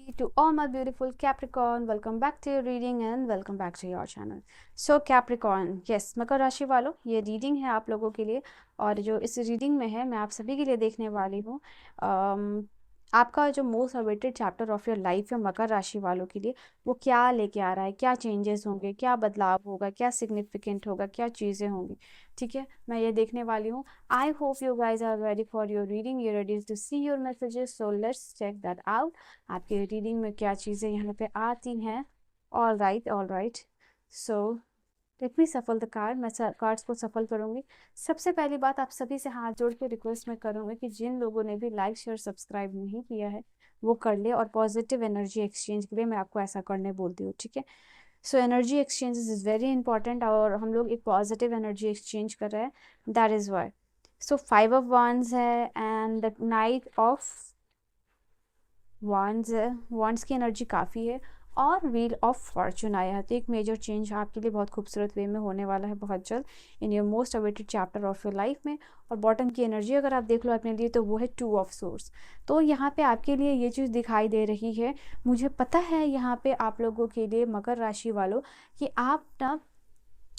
To all my beautiful Capricorn, welcome back to your reading and welcome back to your channel. So Capricorn, yes, मकर राशि वालों, ये reading है आप लोगों के लिए और जो इस रीडिंग में है मैं आप सभी के लिए देखने वाली हूँ आपका जो most awaited chapter of your life है मकर राशि वालों के लिए वो क्या लेके आ रहा है, क्या चेंजेस होंगे, क्या बदलाव होगा, क्या सिग्निफिकेंट होगा, क्या चीज़ें होंगी। ठीक है, मैं ये देखने वाली हूँ। I hope you guys are ready for your reading, you ready to see your messages, so let's check that out. आपकी रीडिंग में क्या चीज़ें यहाँ पे आती हैं। All right, so let me shuffle the card. मैं कार्ड्स को सफल करूँगी। सबसे पहली बात, आप सभी से हाथ जोड़ के रिक्वेस्ट मैं करूँगी कि जिन लोगों ने भी लाइक शेयर सब्सक्राइब नहीं किया है वो कर ले, और पॉजिटिव एनर्जी एक्सचेंज के लिए मैं आपको ऐसा करने बोलती हूँ। ठीक है, so energy exchange is very important और हम लोग एक पॉजिटिव एनर्जी एक्सचेंज कर रहे हैं, that is why. So 5 of wands है and the knight of wands है, wands की एनर्जी काफ़ी है और व्हील ऑफ फॉर्चून आया है। तो एक मेजर चेंज आपके लिए बहुत खूबसूरत वे में होने वाला है बहुत जल्द in your most awaited chapter of your life में। और बॉटम की एनर्जी अगर आप देख लो अपने लिए तो वो है 2 ऑफ सोर्स। तो यहाँ पे आपके लिए ये चीज़ दिखाई दे रही है, मुझे पता है यहाँ पे आप लोगों के लिए मकर राशि वालों कि आप ना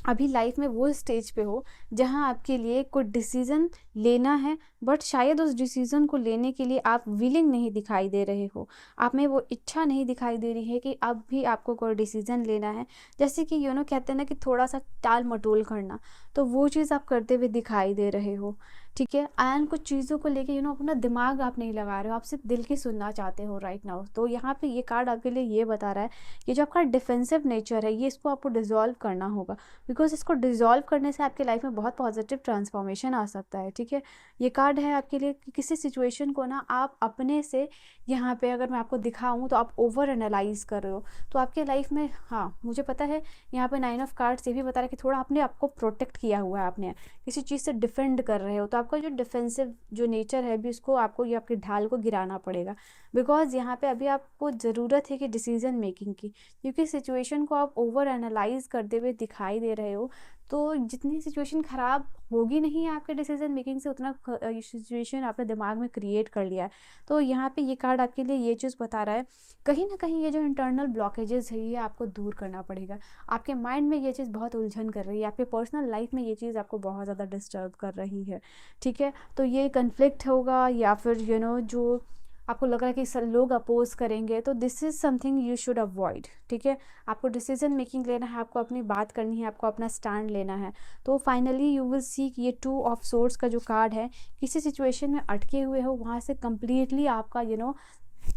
अभी लाइफ में वो स्टेज पे हो जहाँ आपके लिए कोई डिसीज़न लेना है, बट शायद उस डिसीज़न को लेने के लिए आप विलिंग नहीं दिखाई दे रहे हो। आप में वो इच्छा नहीं दिखाई दे रही है कि अब भी आपको कोई डिसीज़न लेना है। जैसे कि कहते हैं ना कि थोड़ा सा टाल मटोल करना, तो वो चीज़ आप करते हुए दिखाई दे रहे हो। ठीक है, एंड कुछ चीज़ों को लेके अपना दिमाग आप नहीं लगा रहे हो, आप सिर्फ दिल की सुनना चाहते हो राइट नाउ। तो यहाँ पे ये कार्ड आपके लिए ये बता रहा है कि जो आपका डिफेंसिव नेचर है ये इसको आपको डिजॉल्व करना होगा, बिकॉज इसको डिजॉल्व करने से आपके लाइफ में बहुत पॉजिटिव ट्रांसफॉर्मेशन आ सकता है। ठीक है, ये कार्ड है आपके लिए कि किसी सिचुएशन को ना आप अपने से यहाँ पे अगर मैं आपको दिखाऊँ तो आप ओवर एनालाइज कर रहे हो, तो आपके लाइफ में, हाँ मुझे पता है यहाँ पे 9 ऑफ कार्ड्स ये भी बता रहा है कि थोड़ा अपने आपको प्रोटेक्ट किया हुआ है, आपने किसी चीज़ से डिफेंड कर रहे हो, तो आपका जो डिफेंसिव जो नेचर है भी उसको आपको ये आपकी ढाल को गिराना पड़ेगा। बिकॉज यहाँ पे अभी आपको ज़रूरत है कि डिसीजन मेकिंग की, क्योंकि सिचुएशन को आप ओवर एनालाइज करते हुए दिखाई दे रहे हो। तो जितनी सिचुएशन ख़राब होगी नहीं आपके डिसीजन मेकिंग से, उतना सिचुएशन आपने दिमाग में क्रिएट कर लिया है। तो यहाँ पे ये कार्ड आपके लिए ये चीज़ बता रहा है, कहीं ना कहीं ये जो इंटरनल ब्लॉकेजेस है ये आपको दूर करना पड़ेगा। आपके माइंड में ये चीज़ बहुत उलझन कर रही है, आपके पर्सनल लाइफ में ये चीज़ आपको बहुत ज़्यादा डिस्टर्ब कर रही है। ठीक है, तो ये कन्फ्लिक्ट होगा या फिर जो आपको लग रहा है कि लोग अपोज करेंगे, तो this is something you should avoid. ठीक है, आपको डिसीजन मेकिंग लेना है, आपको अपनी बात करनी है, आपको अपना स्टैंड लेना है। तो फाइनली यू विल सी कि ये 2 ऑफ सोर्स का जो कार्ड है, किसी सिचुएशन में अटके हुए हो वहाँ से कम्प्लीटली आपका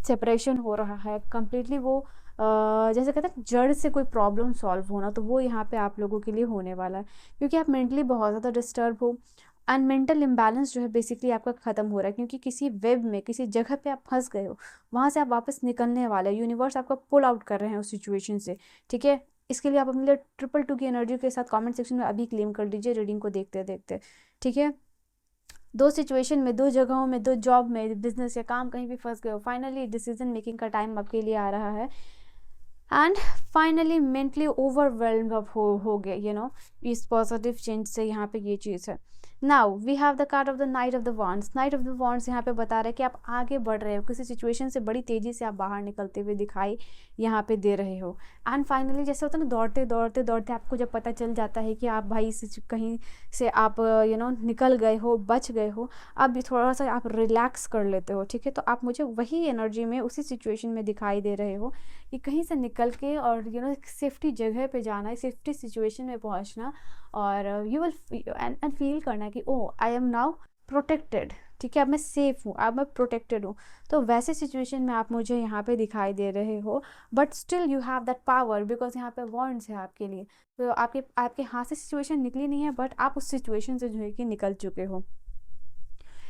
सेपरेशन हो रहा है कम्प्लीटली। वो जैसे कहते हैं जड़ से कोई प्रॉब्लम सॉल्व होना, तो वो यहाँ पे आप लोगों के लिए होने वाला है, क्योंकि आप मेंटली बहुत ज़्यादा डिस्टर्ब हो एंड मेंटल इम्बैलेंस जो है बेसिकली आपका ख़त्म हो रहा है, क्योंकि किसी वेब में किसी जगह पे आप फंस गए हो, वहाँ से आप वापस निकलने वाले हो। यूनिवर्स आपका पुल आउट कर रहे हैं उस सिचुएशन से। ठीक है, इसके लिए आप अपने लिए 222 की एनर्जी के साथ कमेंट सेक्शन में अभी क्लेम कर दीजिए रीडिंग को देखते देखते। ठीक है, 2 सिचुएशन में, 2 जगहों में, 2 जॉब में, बिजनेस या काम कहीं भी फंस गए हो, फाइनली डिसीजन मेकिंग का टाइम आपके लिए आ रहा है एंड फाइनली मेंटली ओवरवेल्म्ड हो गए इस पॉजिटिव चेंज से। यहाँ पे ये चीज़ है। Now we have the card of the knight of the wands. Knight of the wands यहाँ पे बता रहे हैं कि आप आगे बढ़ रहे हो, किसी सिचुएशन से बड़ी तेज़ी से आप बाहर निकलते हुए दिखाई यहाँ पे दे रहे हो। एंड फाइनली जैसे होता है ना, दौड़ते दौड़ते दौड़ते आपको जब पता चल जाता है कि आप भाई से कहीं से आप निकल गए हो, बच गए हो, अब भी थोड़ा सा आप रिलैक्स कर लेते हो। ठीक है, तो आप मुझे वही एनर्जी में उसी सिचुएशन में दिखाई दे रहे हो कि कहीं से निकल के और सेफ्टी जगह पे जाना है, सेफ्टी सिचुएशन में पहुंचना, और यू विल एंड फील करना कि ओ आई एम नाउ प्रोटेक्टेड। ठीक है, अब मैं सेफ हूँ, अब मैं प्रोटेक्टेड हूँ। तो वैसे सिचुएशन में आप मुझे यहाँ पे दिखाई दे रहे हो, but still you have that power, because यहाँ पे वॉन्ड्स है आपके लिए। तो आपके आपके हाथ से सिचुएशन निकली नहीं है, बट आप उस सिचुएशन से जो है कि निकल चुके हो।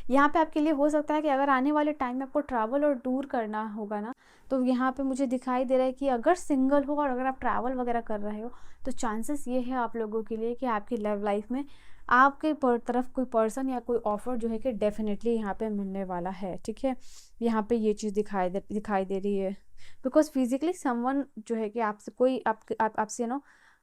यहाँ पे आपके लिए हो सकता है कि अगर आने वाले टाइम में आपको ट्रैवल और टूर करना होगा ना, तो यहाँ पे मुझे दिखाई दे रहा है कि अगर सिंगल हो और अगर आप ट्रैवल वगैरह कर रहे हो, तो चांसेस ये है आप लोगों के लिए कि आपकी लव लाइफ में आपके तरफ कोई पर्सन या कोई ऑफर जो है कि डेफिनेटली यहाँ पे मिलने वाला है। ठीक है, यहाँ पे ये चीज़ दिखाई दे रही है, बिकॉज फिजिकली समवन जो है कि आपसे कोई आपसे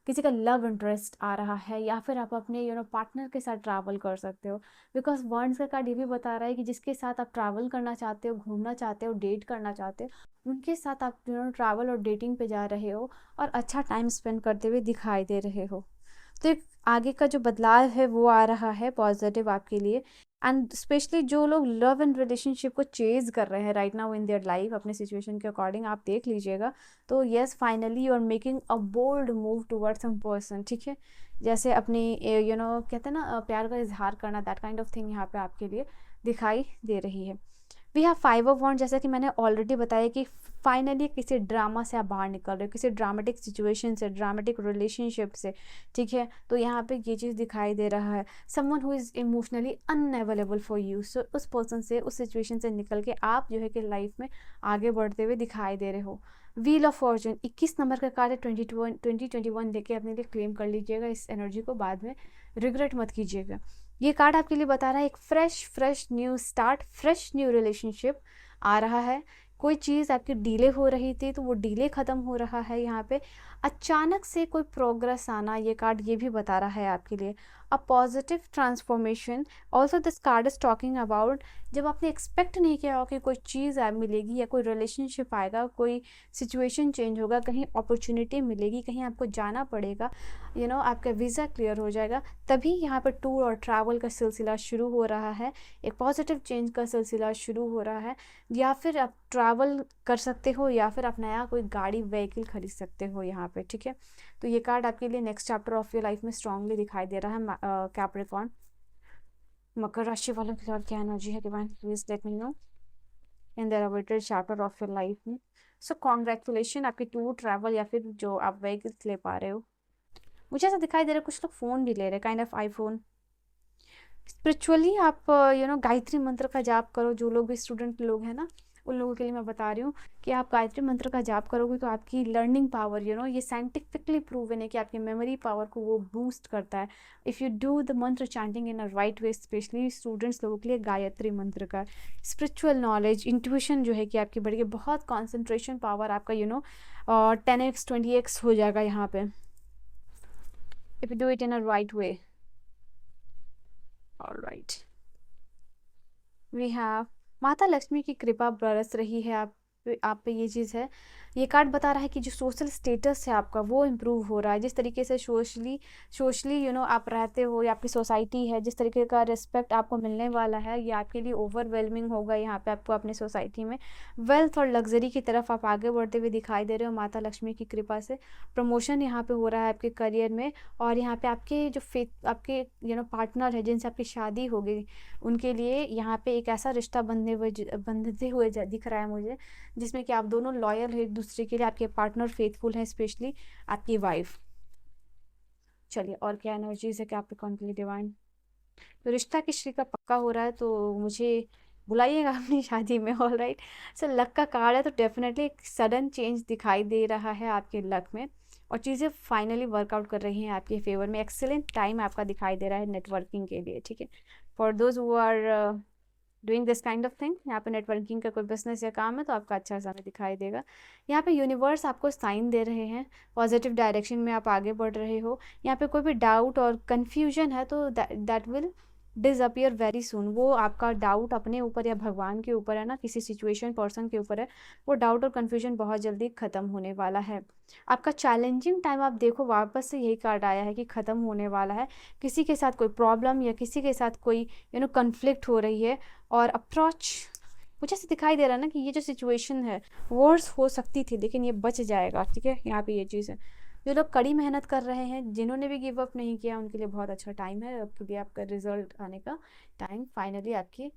किसी का लव इंटरेस्ट आ रहा है, या फिर आप अपने पार्टनर के साथ ट्रैवल कर सकते हो। बिकॉज वर्ड्स का कार्ड ये भी बता रहा है कि जिसके साथ आप ट्रैवल करना चाहते हो, घूमना चाहते हो, डेट करना चाहते हो, उनके साथ आप ट्रैवल और डेटिंग पे जा रहे हो और अच्छा टाइम स्पेंड करते हुए दिखाई दे रहे हो। तो एक आगे का जो बदलाव है वो आ रहा है पॉजिटिव आपके लिए। एंड स्पेशली जो लोग लव एंड रिलेशनशिप को चेज कर रहे हैं right now in their life, अपने सिचुएशन के अकॉर्डिंग आप देख लीजिएगा, तो yes finally you are making a bold move towards some person, ठीक है। जैसे अपनी कहते हैं ना प्यार का इजहार करना, दैट काइंड ऑफ थिंग यहाँ पे आपके लिए दिखाई दे रही है। वी हैव 5 ऑफ वॉन्ड्स, जैसा कि मैंने ऑलरेडी बताया कि फाइनली किसी ड्रामा से आप बाहर निकल रहे हो, किसी ड्रामेटिक सिचुएशन से, ड्रामेटिक रिलेशनशिप से, ठीक है। तो यहाँ पे ये चीज़ दिखाई दे रहा है, someone who is emotionally unavailable for you. So उस पर्सन से, उस सिचुएशन से निकल के आप जो है कि लाइफ में आगे बढ़ते हुए दिखाई दे रहे हो। व्हील ऑफ फॉर्चून 21 नंबर का कार्ड है, 2021 लेके अपने लिए क्लेम कर लीजिएगा इस एनर्जी को, बाद में रिग्रेट मत कीजिएगा। ये कार्ड आपके लिए बता रहा है एक fresh new start, fresh new relationship आ रहा है। कोई चीज़ आपकी डिले हो रही थी तो वो डिले ख़त्म हो रहा है। यहाँ पे अचानक से कोई प्रोग्रेस आना, ये कार्ड ये भी बता रहा है आपके लिए a positive transformation. Also this card is talking about जब आपने एक्सपेक्ट नहीं किया हो कि कोई चीज़ मिलेगी या कोई रिलेशनशिप आएगा, कोई सिचुएशन चेंज होगा, कहीं अपॉर्चुनिटी मिलेगी, कहीं आपको जाना पड़ेगा, आपका वीज़ा क्लियर हो जाएगा, तभी यहाँ पर टूर और ट्रैवल का सिलसिला शुरू हो रहा है, एक पॉजिटिव चेंज का सिलसिला शुरू हो रहा है। या फिर आप ट्रैवल कर सकते हो या फिर आप नया कोई गाड़ी व्हीकल खरीद सकते हो यहाँ पे, ठीक है। तो ये कार्ड आपके लिए next chapter of your life में स्ट्रांगली दिखाई दे रहा है। कैप्रिकॉर्न, मकर राशि वालों के साथ क्या एनर्जी है divine, please let me know in their awaited chapter of your life में। सो कॉन्ग्रेचुलेशन, आपकी टूर, ट्रैवल या फिर जो आप व्हीकल्स ले पा रहे हो। मुझे ऐसा दिखाई दे रहा है कुछ लोग फ़ोन भी ले रहे हैं, काइंड ऑफ आईफोन। स्पिरिचुअली आप गायत्री मंत्र का जाप करो। जो लोग भी स्टूडेंट लोग हैं ना, उन लोगों के लिए मैं बता रही हूँ कि आप गायत्री मंत्र का जाप करोगे तो आपकी लर्निंग पावर, ये साइंटिफिकली प्रूवन है कि आपकी मेमोरी पावर को वो बूस्ट करता है इफ़ यू डू द मंत्र chanting in a right way. Specially students लोगों के लिए गायत्री मंत्र का स्पिरिचुअल नॉलेज, इंट्यूशन जो है कि आपकी बढ़ेगी, बहुत कॉन्सेंट्रेशन पावर आपका 10x 20x हो जाएगा यहाँ पे if you do it in a right way. Alright, we have माता लक्ष्मी की कृपा बरस रही है आप पे ये चीज़ है। ये कार्ड बता रहा है कि जो सोशल स्टेटस है आपका वो इम्प्रूव हो रहा है। जिस तरीके से सोशली आप रहते हो या आपकी सोसाइटी है, जिस तरीके का रिस्पेक्ट आपको मिलने वाला है, ये आपके लिए ओवरवेलमिंग होगा यहाँ पे आपको अपने सोसाइटी में। वेल्थ और लग्जरी की तरफ आप आगे बढ़ते हुए दिखाई दे रहे हो माता लक्ष्मी की कृपा से। प्रमोशन यहाँ पे हो रहा है आपके करियर में, और यहाँ पे आपके जो आपके पार्टनर है जिनसे आपकी शादी होगी, उनके लिए यहाँ पे एक ऐसा रिश्ता बंधते हुए दिख रहा है मुझे, जिसमें कि आप दोनों लॉयल है एक दूसरे के लिए, आपके पार्टनर फेथफुल है, स्पेशली आपकी वाइफ। चलिए और क्या एनर्जीज है कैप्रिकॉर्न के लिए डिवाइन। तो रिश्ता किसी का पक्का हो रहा है तो मुझे बुलाइएगा अपनी शादी में। ऑल राइट, सो लक का कार्ड है तो डेफिनेटली एक सडन चेंज दिखाई दे रहा है आपके लक में, और चीज़ें फाइनली वर्कआउट कर रही हैं आपके फेवर में। एक्सेलेंट टाइम आपका दिखाई दे रहा है नेटवर्किंग के लिए, ठीक है। For those who are doing this kind of thing, यहाँ पे नेटवर्किंग का कोई बिजनेस या काम है तो आपका अच्छा समय दिखाई देगा। यहाँ पे यूनिवर्स आपको साइन दे रहे हैं, पॉजिटिव डायरेक्शन में आप आगे बढ़ रहे हो। यहाँ पे कोई भी डाउट और कन्फ्यूजन है तो that will disappear very soon. वो आपका डाउट अपने ऊपर या भगवान के ऊपर है ना, किसी सिचुएशन पर्सन के ऊपर है, वो डाउट और कन्फ्यूजन बहुत जल्दी ख़त्म होने वाला है। आपका चैलेंजिंग टाइम आप देखो, वापस से यही कार्ड आया है कि ख़त्म होने वाला है। किसी के साथ कोई प्रॉब्लम या किसी के साथ कोई कन्फ्लिक्ट हो रही है, और अप्रोच मुझे ऐसे दिखाई दे रहा है ना कि ये जो सिचुएशन है वर्स हो सकती थी लेकिन ये बच जाएगा, ठीक है। यहाँ पे ये चीज़ है, जो लोग कड़ी मेहनत कर रहे हैं, जिन्होंने भी गिव अप नहीं किया, उनके लिए बहुत अच्छा टाइम है आपके लिए, आपका रिजल्ट आने का टाइम फाइनली आपके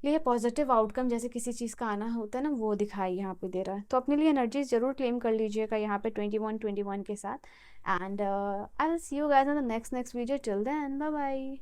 लिए पॉजिटिव आउटकम जैसे किसी चीज़ का आना होता है ना, वो दिखाई यहाँ पे दे रहा है। तो अपने लिए एनर्जीज जरूर क्लेम कर लीजिएगा यहाँ पे 21 के साथ। And I will see you guys on the next video. Till then bye bye.